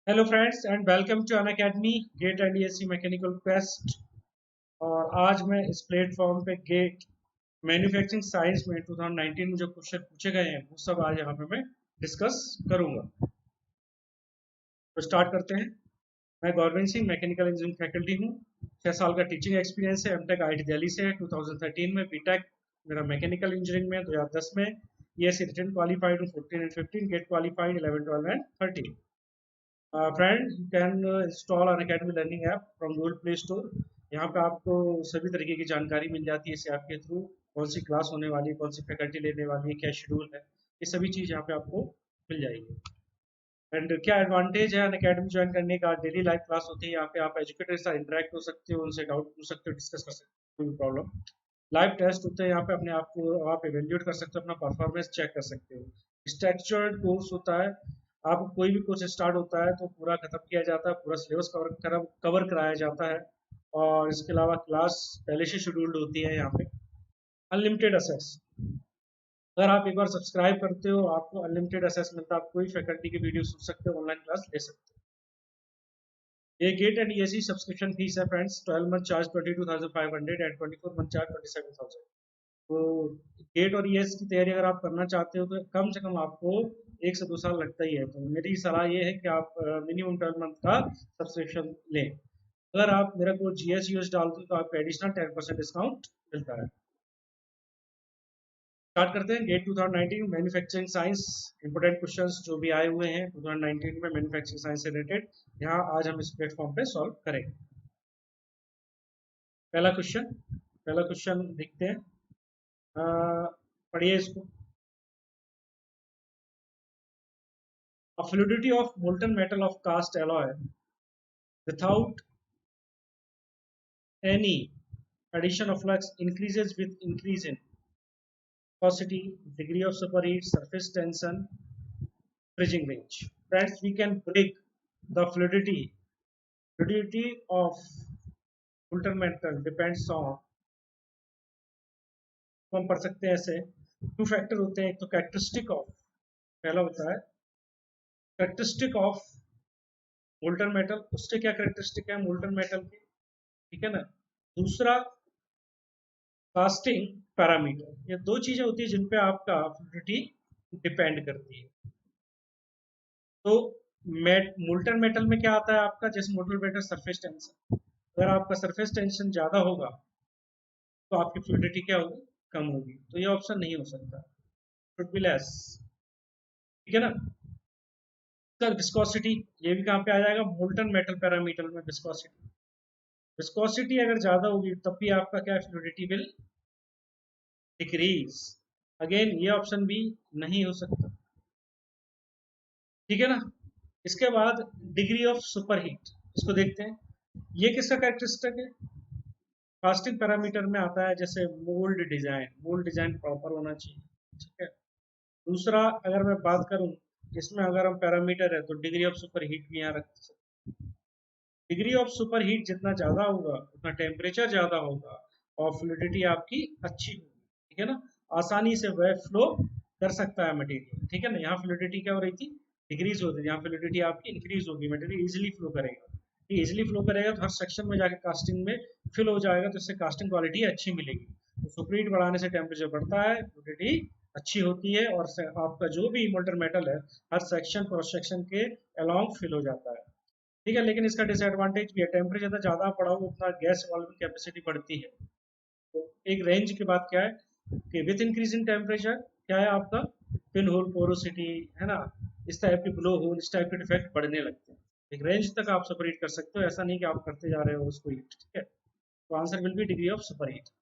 Hello friends and welcome to Unacademy GATE and ESC mechanical quest. और आज मैं इस प्लेटफॉर्म पे गेट मैन्युफैक्चरिंग साइंस में 2019 में जो क्वेश्चन पूछे गए हैं वो सब आज यहाँ पे मैं डिस्कस करूंगा। तो स्टार्ट करते हैं। मैं गौरविंद सिंह मैकेनिकल इंजीनियरिंग फैकल्टी हूँ। 6 साल का टीचिंग एक्सपीरियंस है। एमटेक आईआईटी दिल्ली से है 2013 में। बीटेक मेरा मैकेनिकल इंजीनियरिंग में 2010 में। ईएससी रिटन क्वालिफाइड हूँ 14 and 15, GATE qualified 11 12 and 13। Friend you can install Unacademy learning app from Google Play Store. यहाँ पे आपको सभी तरीके की जानकारी मिल जाती है इस ऐप के थ्रू। कौन सी क्लास होने वाली है, कौन सी फैकल्टी लेने वाली है, क्या शेड्यूल है, ये सभी चीज़ यहाँ पे आपको मिल जाएगी। एंड क्या एडवांटेज है अन अकेडमी ज्वाइन करने का? डेली लाइव क्लास होती है, यहाँ पे आप एजुकेटर के साथ इंटरेक्ट हो सकते हो, उनसे डाउट पूछ सकते हो, डिस्कस कर सकते हो, कोई भी प्रॉब्लम। लाइव टेस्ट होते हैं, यहाँ पे अपने आप को आप इवेल्यूएट कर सकते हो, अपना परफॉर्मेंस चेक कर सकते हो। स्ट्रक्चर्ड कोर्स होता है। आप कोई भी कोर्स स्टार्ट होता है तो पूरा खत्म किया जाता है, पूरा सिलेबस कवर कराया जाता है। और इसके अलावा क्लास पहले से शेड्यूल्ड होती है यहाँ पे। Unlimited access. अगर आप एक बार सब्सक्राइब करते हो आपको अनलिमिटेड एक्सेस मिलता है। आप कोई फैकल्टी की वीडियो सुन सकते हो, ऑनलाइन क्लास ले सकते हो। ये GATE and ESC subscription fees है friends. 12 month charge 22,500 and 24 month charge 27,000। तो गेट और ईएस की तैयारी अगर आप करना चाहते हो तो कम से कम आपको 1 से 2 साल लगता ही है। तो मेरी सलाह ये है कि आप मिनिमम 12 मंथ का सब्सक्रिप्शन लें। अगर आप मेरा कोड जीएस यूएस डालते हो तो आपको एडिशनल 10% डिस्काउंट मिलता है। स्टार्ट करते हैं। GATE 2019 manufacturing science. Important questions जो भी आए हुए हैं 2019 में मैन्युफैक्चरिंग साइंस से रिलेटेड, यहाँ आज हम इस प्लेटफॉर्म पे सॉल्व करेंगे। पहला क्वेश्चन देखते हैं। पढ़िए इसको। A fluidity of molten metal of cast alloy without any addition of flux increases with increase in viscosity, degree of superheat, surface tension, freezing range. Friends, we can break the fluidity of molten metal depends on, तो हम पढ़ सकते हैं ऐसे। Two factor होते हैं, एक तो कैरेक्टरिस्टिक ऑफ, पहला होता है कैरेक्टरिस्टिक ऑफ मोल्टन मेटल, उसके क्या कैरेक्टरिस्टिक है मोल्टन मेटल की, ठीक है ना। दूसरा कास्टिंग पैरामीटर। ये दो चीजें होती है जिन पे आपका फ्लूइडिटी डिपेंड करती है। तो मोल्टन मेटल में क्या आता है आपका, जैसे मोल्टन मेटल सरफेस टेंशन। अगर आपका सरफेस टेंशन ज्यादा होगा तो आपकी फ्लूइडिटी क्या होगी, कम होगी। तो ये ऑप्शन नहीं हो सकता, शुड बी लेस, ठीक है ना। विस्कोसिटी, ये भी कहाँ पे आ जाएगा, मोल्टन मेटल पैरामीटर में विस्कोसिटी। विस्कोसिटी अगर ज्यादा होगी तब भी आपका क्या फ्लूइडिटी विल डिक्रीज। अगेन ये ऑप्शन भी नहीं हो सकता, ठीक है ना। इसके बाद डिग्री ऑफ सुपरहीट, इसको देखते हैं। ये किसका कैरेक्टरिस्टिक है, कास्टिंग पैरामीटर में आता है। जैसे मोल्ड डिजाइन प्रॉपर होना चाहिए, ठीक है। दूसरा अगर मैं बात करूं, इसमें अगर हम पैरामीटर है तो डिग्री ऑफ सुपरहीट भी यहाँ रख सकते हैं। डिग्री ऑफ सुपरहीट जितना ज्यादा होगा उतना टेम्परेचर ज्यादा होगा और फ्लूइडिटी आपकी अच्छी होगी, ठीक है ना। आसानी से वह फ्लो कर सकता है मटेरियल, ठीक है ना। यहाँ फ्लूइडिटी क्या हो रही थी, डिक्रीज हो रही थी, यहाँ फ्लूइडिटी आपकी इंक्रीज होगी, मटेरियल इजिली फ्लो करेगा। ये इजिली फ्लो करेगा तो हर सेक्शन में जाके कास्टिंग में फिल हो जाएगा, तो इससे कास्टिंग क्वालिटी अच्छी मिलेगी। तो सुपरहीट बढ़ाने से टेम्परेचर बढ़ता है, फ्लूइडिटी अच्छी होती है और आपका जो भी मोल्टन मेटल है हर सेक्शन क्रॉस सेक्शन के अलोंग फिल हो जाता है, ठीक है। लेकिन इसका डिसएडवांटेज भी है, टेम्परेचर जितना ज़्यादा पड़ा हो उतना गैस वॉल्विंग कैपेसिटी बढ़ती है। तो एक रेंज की बात क्या है कि विथ इंक्रीज इन टेम्परेचर क्या है आपका पिन होल पोरोसिटी, है ना, इस टाइप के ब्लो होल, इस टाइप के डिफेक्ट बढ़ने लगते हैं। एक रेंज तक आप सेपरेट कर सकते हो, ऐसा नहीं कि आप करते जा रहे हो उसको हीट, ठीक है। तो answer will be degree of super heat.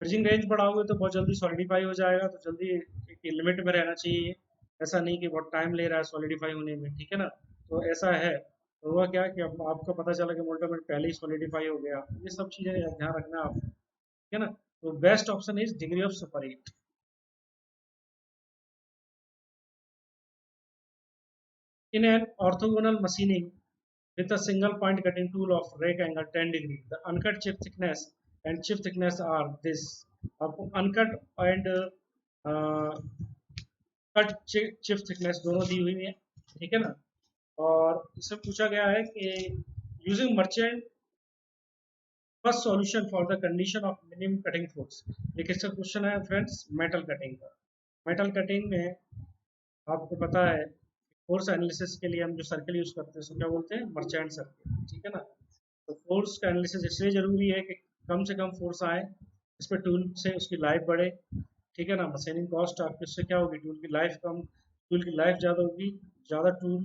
Freezing range बढ़ाओगे तो बहुत जल्दी सॉलिडिफाई हो जाएगा, तो जल्दी एक लिमिट में रहना चाहिए। ऐसा नहीं कि बहुत टाइम ले रहा है सॉलिडिफाई होने में, ठीक है ना। तो ऐसा है, तो हुआ क्या कि अब आपको पता चला कि मोल्टन पहले ही सॉलिडिफाई हो गया। ये सब चीज़ें ध्यान रखना आप, ठीक है ना। तो best option is degree of super heat. In an orthogonal machining with a single point cutting tool of rake angle 10 degree. The uncut chip thickness and chip thickness are this. आपको uncut and cut chip thickness दोनों दी हुई है, ठीक है ना। और इसमें पूछा गया है कि using merchant first solution for the condition of minimum cutting force. ये किसका क्वेश्चन है फ्रेंड्स? मेटल कटिंग का। मेटल कटिंग में आपको पता है फोर्स एनालिसिस के लिए हम जो सर्कल यूज करते हैं उसको क्या बोलते हैं? मर्चेंट सर्कल, ठीक है ना। तो फोर्स का एनालिसिस इसलिए जरूरी है कि कम से कम फोर्स आए, इस पर टूल से उसकी लाइफ बढ़े, ठीक है ना। मशीनिंग कॉस्ट आपकी उससे क्या होगी? टूल की लाइफ कम, टूल की लाइफ ज़्यादा होगी, ज़्यादा टूल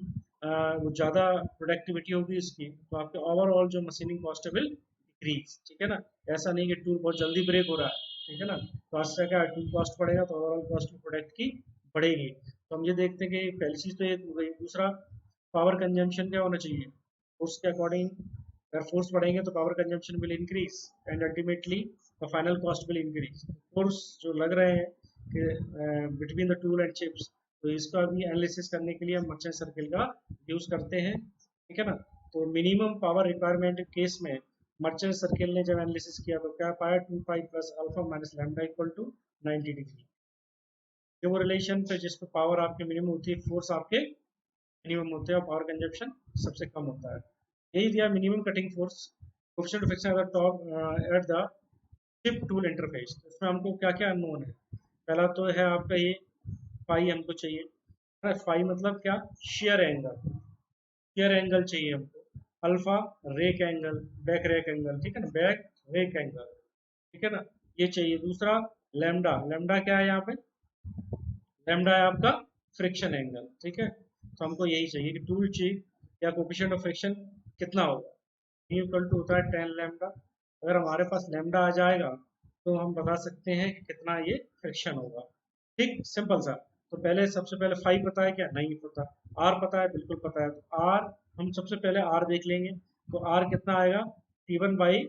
वो ज़्यादा प्रोडक्टिविटी होगी इसकी, तो आपके ओवरऑल जो मशीनिंग कॉस्ट है विल इंक्रीज, ठीक है ना। ऐसा नहीं कि टूल बहुत जल्दी ब्रेक हो रहा है, ठीक है ना, तो आज से क्या टूल कॉस्ट बढ़ेगा तो ओवरऑल कॉस्ट प्रोडक्ट की बढ़ेगी। तो हम ये देखते हैं कि पहली चीज़ तो ये हो गई। दूसरा, पावर कंजम्पशन क्या होना चाहिए? उसके अकॉर्डिंग अगर फोर्स बढ़ेंगे तो power consumption will increase and ultimately the final cost will increase. Force जो लग रहे हैं कि between the tool and chips, तो इसका भी एनालिसिस करने के लिए हम मर्चेंट सर्किल का यूज करते हैं, ठीक है ना। तो मिनिमम पावर रिक्वायरमेंट केस में मर्चेंट सर्किल ने जब एनालिसिस किया तो क्या पाया? 2 pi plus alpha minus lambda equal to 90 degree. ये वो रिलेशन पे जिस पे पावर आपके मिनिमम होती है, फोर्स आपके मिनिमम होते हैं और पावर कंजप्शन सबसे कम होता है। यही दिया minimum cutting force, coefficient of friction at the top at the chip tool interface. इसमें हमको क्या क्या अननोन है? पहला तो है आपका ये फाई हमको चाहिए, है फाई मतलब क्या? शेयर एंगल, शेयर एंगल चाहिए हमको। Alpha rake angle, back rake angle, ठीक है ना, बैक रेक एंगल, ठीक है ना, ये चाहिए। दूसरा लैम्डा, लैम्डा क्या है यहाँ पे? लैम्डा है आपका फ्रिक्शन एंगल, ठीक है। तो हमको यही चाहिए कि टूल चीप या कोएफिशिएंट ऑफ फ्रिक्शन कितना होगा? इक्वल टू होता है 10 लैम्डा। अगर हमारे पास लैम्डा आ जाएगा तो हम बता सकते हैं कि कितना ये फ्रिक्शन होगा, ठीक, सिंपल सा। तो पहले सबसे पहले फाई पता है क्या? नहीं पता। आर पता है? बिल्कुल पता है। तो आर, हम सबसे पहले आर देख लेंगे। तो आर कितना आएगा? T1/T2,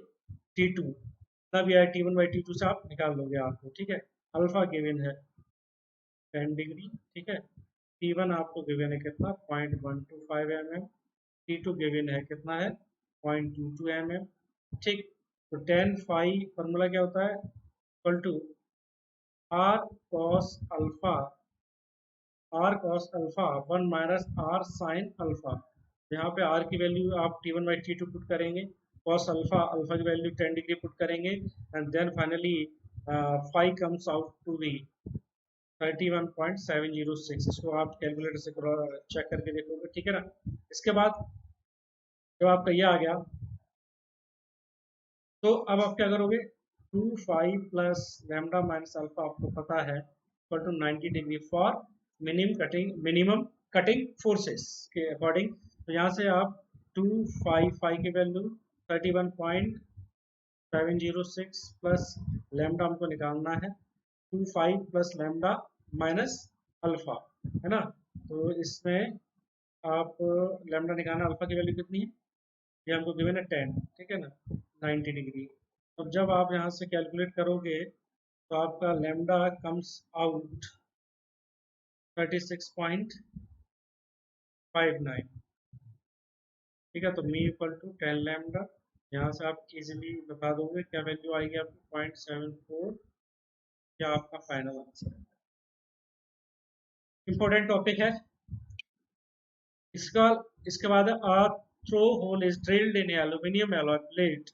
कितना भी आए T1/T2 से आप निकाल लोगे आर को, ठीक है। अल्फा गिवन है 10 डिग्री, ठीक है। T1 आपको गिवन है कितना? 0.125 mm। T2 गिवन है कितना है? 0.22 mm, ठीक। तो 10 फाई फॉर्मूला क्या होता है? Equal to R cos alpha, R cos alpha 1 - R sine alpha. यहाँ पे आर की वैल्यू आप T1/T2 पुट करेंगे, कॉस अल्फा, अल्फा की वैल्यू 10 डिग्री पुट करेंगे, and then finally phi comes out to be 31.706। इसको आप कैलकुलेटर से चेक करके देखोगे, ठीक है ना। इसके बाद जब आपका ये आ गया तो अब आप क्या करोगे? 2 phi plus lambda minus alpha आपको पता है equal to 90 degree for minimum cutting forces के अकॉर्डिंग। तो यहाँ से आप 2 फाई, फाई की वैल्यू 31.706 प्लस लैम्डा हमको निकालना है 2 phi plus lambda minus alpha, है ना। तो इसमें आप लैम्डा निकालना, अल्फा की वैल्यू कितनी है? ये हमको गिवन है 10, ठीक है ना, 90 डिग्री। अब जब आप यहाँ से कैलकुलेट करोगे तो आपका लैम्डा कम्स आउट 36.59, ठीक है। तो मी इक्वल टू 10 लैम्डा, यहाँ से आप इजीली बता दोगे क्या वैल्यू आएगी आपकी? 0.74, क्या आपका फाइनल आंसर है। इंपॉर्टेंट टॉपिक है इसका। इसके बाद a throw hole is drilled in a aluminium alloy plate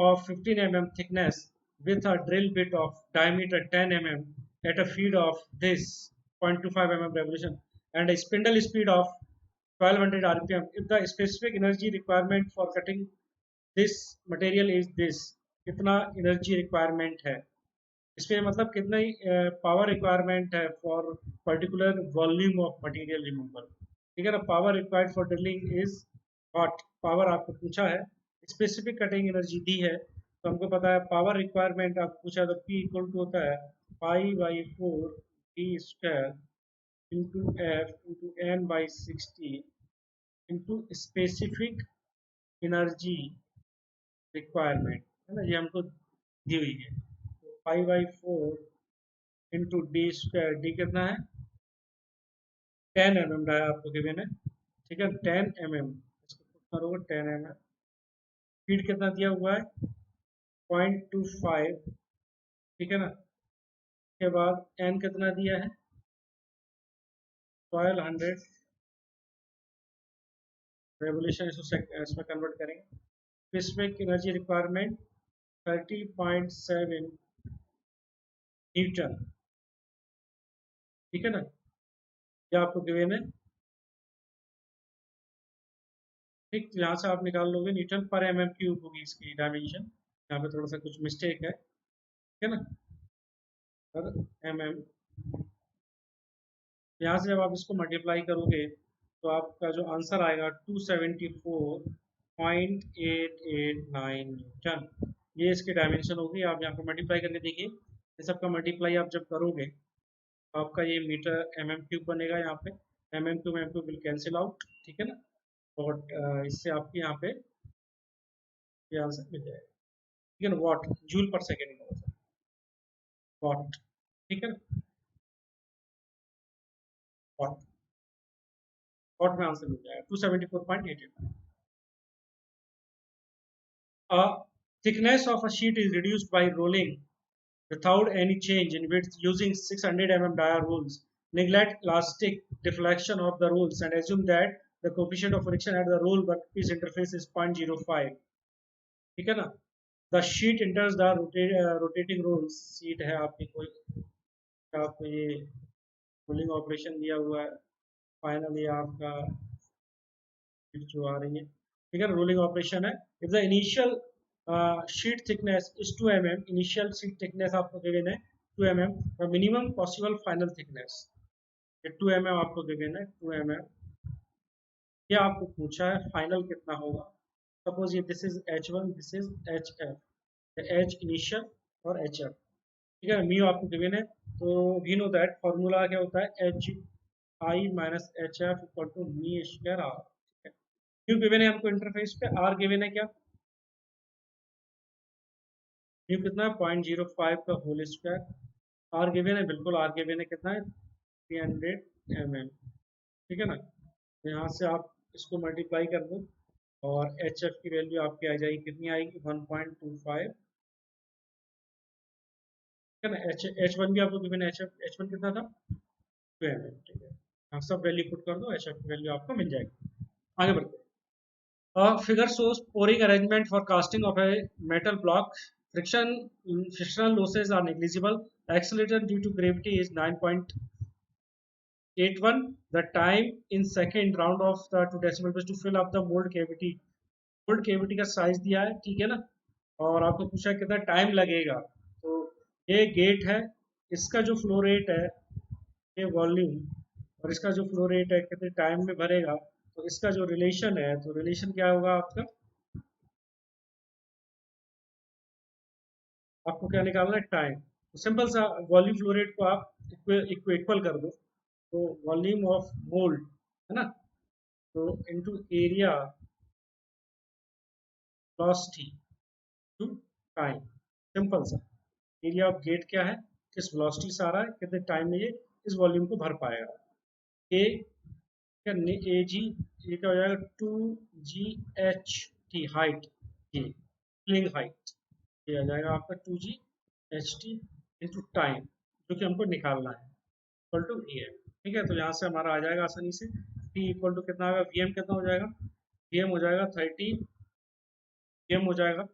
of 15 mm thickness with a drill bit of diameter 10 mm at a speed of this 0.25 mm revolution and a spindle speed of 1200 rpm. If the specific energy requirement for cutting this material is this, कितना energy requirement है? इसमें मतलब कितना power requirement है for particular volume of material removal, ठीक है ना। Power required for drilling is what? Power आपको पूछा है, स्पेसिफिक कटिंग एनर्जी दी है, तो हमको पता है पावर रिक्वायरमेंट आपको पूछा तो P इक्वल टू होता है पाई/4 D square into F into n/60 into specific energy requirement, है ना, ये हमको दी हुई है। तो पाई/4 इंटू डी स्क्वायर, डी कितना है? 10 mm है आपको गिवन है, ठीक है, 10 mm, इसको पुट करोगे 10 mm। स्पीड कितना दिया हुआ है? 0.25, ठीक है ना। उसके बाद एन कितना दिया है? 1200 रेवोल्यूशन इसमें कन्वर्ट करेंगे। स्पेसिफिक एनर्जी रिक्वायरमेंट 30.7 न्यूटन, ठीक है ना, ये आपको गिवन है। ठीक, तो यहाँ से आप निकाल लोगे न्यूटन पर एम एम क्यूब होगी इसकी डायमेंशन। यहाँ पे थोड़ा सा कुछ मिस्टेक है, ठीक है ना, पर एम एम। यहाँ से जब आप इसको मल्टीप्लाई करोगे तो आपका जो आंसर आएगा 274.889 न्यूटन, ये इसकी डायमेंशन होगी। आप यहाँ पे मल्टीप्लाई करके देखिए, ये सबका मल्टीप्लाई आप जब करोगे तो आपका ये मीटर एम एम क्यूब बनेगा। यहाँ पे M M cube will cancel out, ठीक है ना, और इससे आपके यहाँ पे ये आंसर मिल जाएगा, ठीक है ना। वॉट, जूल पर सेकेंड का होता है वॉट, ठीक है ना, वॉट, वॉट में आंसर मिल जाएगा 274.889। Thickness of a sheet is reduced by rolling without any change in width using 600 mm dia rules. Neglect elastic deflection of the rules and assume that the coefficient of friction at the roll workpiece interface is 0.05, ठीक है ना। The sheet enters the rotating rolls, seat है आपकी कोई, आपको ये rolling operation दिया हुआ है। फाइनली आपका जो आ रही है, ठीक है, रोलिंग ऑपरेशन है। If the initial sheet thickness is 2 mm, initial sheet thickness आपको गिवन है 2 mm, the minimum possible final thickness ये 2 mm आपको गिवन है 2 mm। ये आपको पूछा है फाइनल कितना होगा। सपोज ये this is H1, this is HF, H initial और HF, ठीक है। म्यू आपको गिवन है, तो वी नो दैट फॉर्मूला क्या होता है, HI minus HF equal to me square R. क्यों गिवन है हमको इंटरफेस पे, आर गिवन है क्या, न्यू कितना है 0.05 का होल स्क्वायर, आर गिवन है, बिल्कुल आर गिवन है कितना है 300 mm, ठीक है ना। तो यहाँ से आप इसको मल्टीप्लाई कर दो और एच एफ की वैल्यू आपकी आ जाएगी, कितनी आएगी 1.25, ठीक है ना। एच वन भी आपको गिवन है, एच वन कितना था 2 mm, ठीक है। आप सब वैल्यू पुट कर दो, एच एफ की वैल्यू आपको मिल जाएगी। आगे बढ़ते हैं। Figure shows pouring arrangement for casting of a metal block. Frictional losses are negligible. Acceleration due to gravity is 9.81. The time in second round of the 2 decimal place to fill up the mold cavity. Mould cavity का size दिया है, ठीक है ना, और आपको पूछा कितना टाइम लगेगा। तो ये गेट है, इसका जो फ्लो रेट है ये वॉल्यूम, और इसका जो फ्लो रेट है कितने टाइम में भरेगा, तो इसका जो रिलेशन है, तो रिलेशन क्या होगा आपका, आपको क्या निकालना है टाइम। तो सिंपल सा वॉल्यूम फ्लो रेट को आप इक्वल कर दो, तो वॉल्यूम ऑफ मोल्ड है ना, तो into area velocity to time. Simple सा एरिया ऑफ गेट क्या है, किस वेलोसिटी से आ रहा है, कितने टाइम में ये इस वॉल्यूम को भर पाएगा। ए क्या, ए जी, ये क्या हो जाएगा 2GHT हाइट, ये स्प्रिंग हाइट, ये आ जाएगा आपका 2GHT इंटू टाइम, जो कि हमको निकालना है, इक्वल टू VM, ठीक है। तो यहाँ से हमारा आ जाएगा आसानी से T इक्वल टू कितना आएगा, VM कितना हो जाएगा, VM हो जाएगा 30, VM हो जाएगा,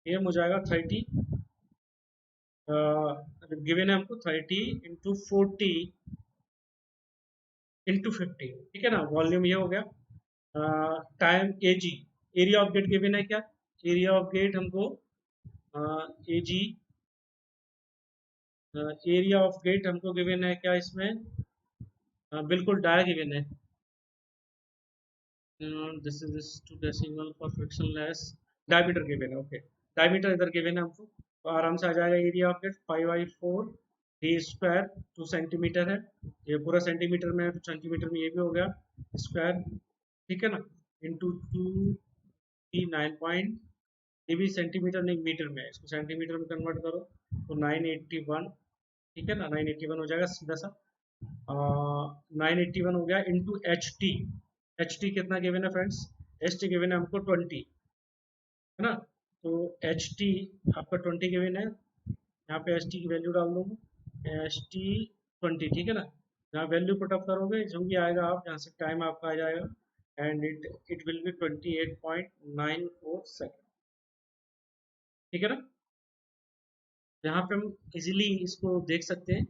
VM हो जाएगा 30, गिवन है हमको 30 इंटू 40 इंटू 50, ठीक है ना। वॉल्यूम ये हो गया। Time AG, area of gate given है क्या, एरिया ऑफ गेट हमको AG, एरिया ऑफ गेट हमको गिवन है क्या इसमें, बिल्कुल डाया गिवन है। This is this two decimal for frictionless, diameter given है, ओके, डायमीटर इधर गिवन है हमको, तो आराम से आ जाएगा area of gate 5/4 D square, 2 centimetre है, ये पूरा सेंटीमीटर में है तो सेंटीमीटर में ये भी हो गया स्क्वायर, ठीक है ना, इंटू 2 9 ये भी सेंटीमीटर नहीं मीटर में है, इसको सेंटीमीटर में कन्वर्ट करो तो 981, ठीक है ना, 981 हो जाएगा सीधा सा। 981 हो गया इंटू HT, HT कितना गिवन है फ्रेंड्स, HT गिवन है हमको 20, है ना, तो HT आपका 20 गिवन है, यहाँ पे HT की वैल्यू डाल दो, HT 20, ठीक है ना। जहाँ वैल्यू पुट अप करोगे जो भी आएगा आप यहाँ से टाइम आपका आ जाएगा and it will be 28.94 second. ठीक है ना। यहाँ पे हम इजीली इसको देख सकते हैं,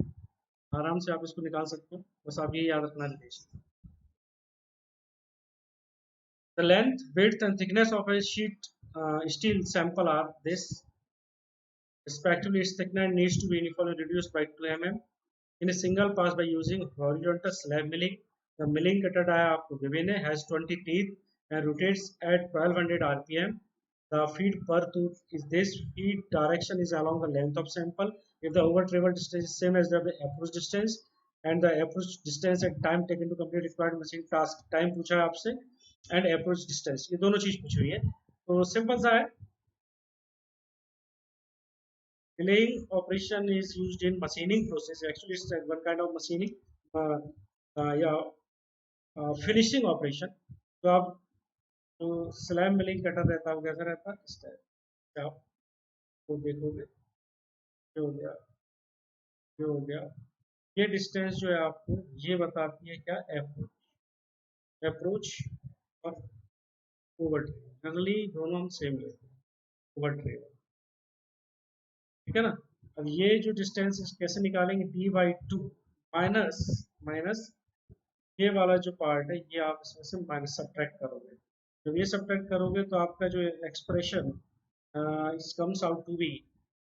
आराम से आप इसको निकाल सकते हो, बस आप ये याद रखना relation. The length, width, and thickness of a sheet steel sample are this. Respectively, its thickness needs to be uniformly reduced by 2 mm in a single pass by using horizontal slab milling. The milling cutter die आपको given है, has 20 teeth and rotates at 1200 rpm. The feed per tooth is this. Feed direction is along the length of sample. If the over travel distance is same as the approach distance and the approach distance and time taken to complete required machine task, time पूछा है आपसे and approach distance, ये दोनों चीज पूछी हुई है। तो सिंपल सा है, Milling operation is used in machining process. Actually, it's one kind of machining, uh, yeah, finishing operation. तो आप जो स्लैब मिलिंग कटर रहता है वो कैसा रहता है, इस टाइप से आप वो देखोगे। ये हो गया, ये हो गया, ये डिस्टेंस जो है आपको ये बताती है क्या, अप्रोच, अप्रोच और ओवर ट्रेवल। जनरली दोनों हम सेम लेते हैं, ओवर ट्रेवल। ठीक है ना। अब ये जो डिस्टेंस कैसे निकालेंगे, D by two minus minus ये वाला जो पार्ट है ये आप इसमें से माइनस सब्ट्रैक्ट करोगे। जब ये सब्ट्रैक्ट करोगे तो आपका जो expression is comes out to be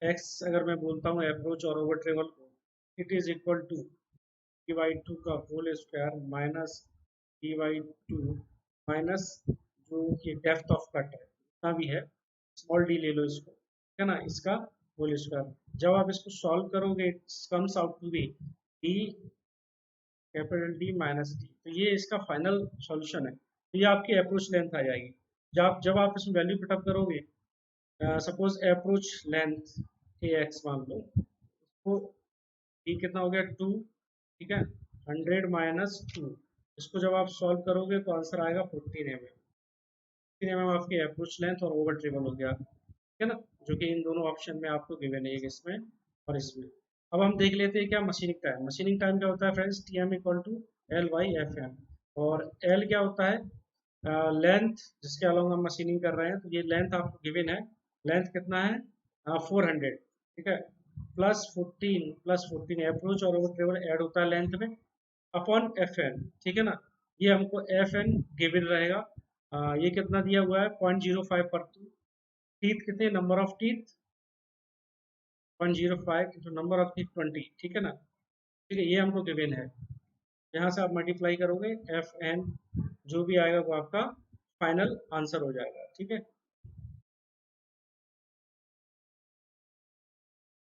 X, अगर मैं बोलता हूँ अप्रोच और ओवर ट्रेवल को, it is equal to D by two का whole square minus D by two minus जो ये डेप्थ ऑफ कट है इतना भी है, स्मॉल डी ले लो इसको, ठीक है ना, इसका होल स्क्वायर। जब आप इसको सॉल्व करोगे it comes out to be D capital D minus D, तो ये इसका फाइनल सॉल्यूशन है। तो ये आपकी अप्रोच लेंथ आ जाएगी। जब आप इसमें वैल्यू पुटअप करोगे, सपोज अप्रोच लेंथ ए एक्स मान लो, तो ये कितना हो गया 2, ठीक है, 100 माइनस 2, इसको जब आप सॉल्व करोगे तो आंसर आएगा 14 mm। 14 mm आपकी अप्रोच लेंथ और ओवर ट्रिबल हो गया, ठीक है ना, जो कि इन दोनों ऑप्शन में आपको गिवन है, इसमें और इसमें। अब हम देख लेते हैं क्या मशीनिंग टाइम। मशीनिंग टाइम क्या होता है friends, T M equal to L by F M. और एल क्या होता है, लेंथ जिसके अलावा हम मशीनिंग कर रहे हैं, तो ये लेंथ आपको गिवन है। लेंथ कितना है, 400, ठीक है, प्लस 14 अप्रोच और ओवर ट्रेवल ऐड होता है लेंथ में अपॉन एफ एन, ठीक है ना। ये हमको एफ एन गिवन रहेगा। ये कितना दिया हुआ है, 0.05 पर टीथ कितने, number of teeth 105 into number of teeth 20, ठीक है ना। ठीक है, ये हमको गिवन है। यहाँ से आप मल्टीप्लाई करोगे एफ एन, जो भी आएगा वो आपका फाइनल आंसर हो जाएगा, ठीक है।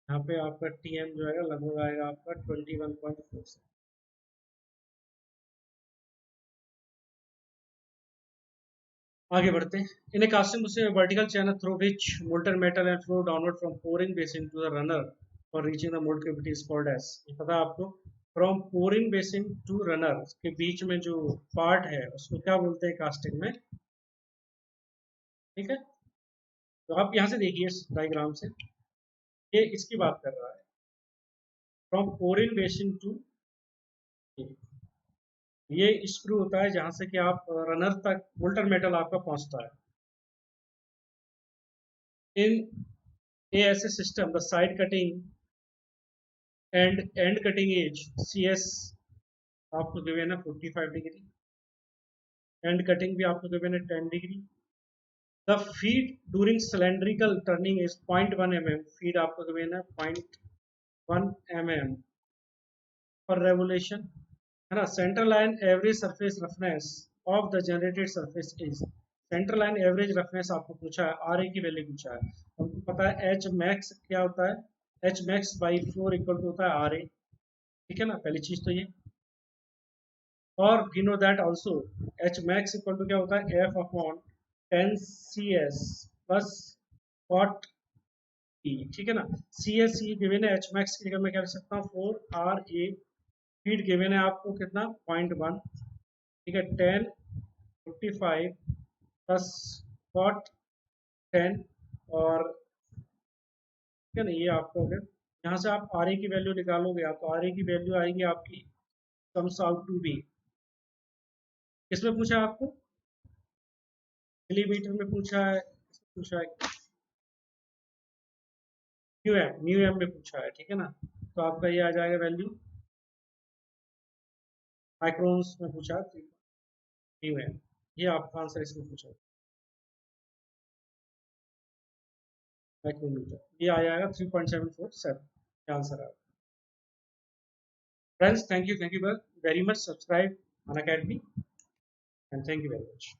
यहाँ पे आपका टी एम जो आएगा लगभग आएगा आपका 21.4। आगे बढ़ते हैं। इन ए कास्टिंग से vertical channel through which molten metal and flow downward from pouring basin to the runner for reaching the mould cavity is called as. ये पता है आपको, from pouring basin to runner के बीच में जो part है उसको क्या बोलते हैं कास्टिंग में, ठीक है। तो आप यहाँ से देखिए इस डायग्राम से, ये इसकी बात कर रहा है, फ्रॉम पोरिंग बेसिन टू, ये स्क्रू होता है जहां से कि आप रनर तक मोल्टन मेटल आपका पहुंचता है। इन ASA system, the side cutting and end cutting edge CS आपको गिवन है 45 डिग्री, एंड कटिंग भी आपको गिवन है 10 degree. The feed during cylindrical turning is 0.1 mm, feed आपको गिवन है 0.1 mm पर रेवोल्यूशन, है ना। Centre line average surface roughness of the generated surface is, centre line average roughness आपको पूछा है, आर ए की वैल्यू पूछा है। हमको पता है एच मैक्स क्या होता है, H max by 4 equal to होता है आर ए, ठीक है ना, पहली चीज तो ये। और we know that also H max equal to क्या होता है, F upon 10 C S plus cot E, ठीक है ना। सी एस ई गिवन है, एच मैक्स की जगह मैं क्या लिख सकता हूँ 4 आर ए, फीड गिवन है आपको कितना 0.1, ठीक है, 10 55 प्लस कॉट 10, और ठीक है ना, ये आपको अगर यहाँ से आप आर ए की वैल्यू निकालोगे आप, तो आर ए की वैल्यू आएगी आपकी comes out to be. किसमें पूछा है आपको? मिलीमीटर में पूछा है, पूछा है न्यू एम में पूछा है, ठीक है ना। तो आपका ये आ जाएगा वैल्यू, माइक्रोन्स में पूछा है न्यू एम, ये आपका आंसर इसमें पूछा है माइक्रोमीटर, ये आ जाएगा 3.747, आंसर है। Friends, thank you very much, subscribe Unacademy and thank you very much.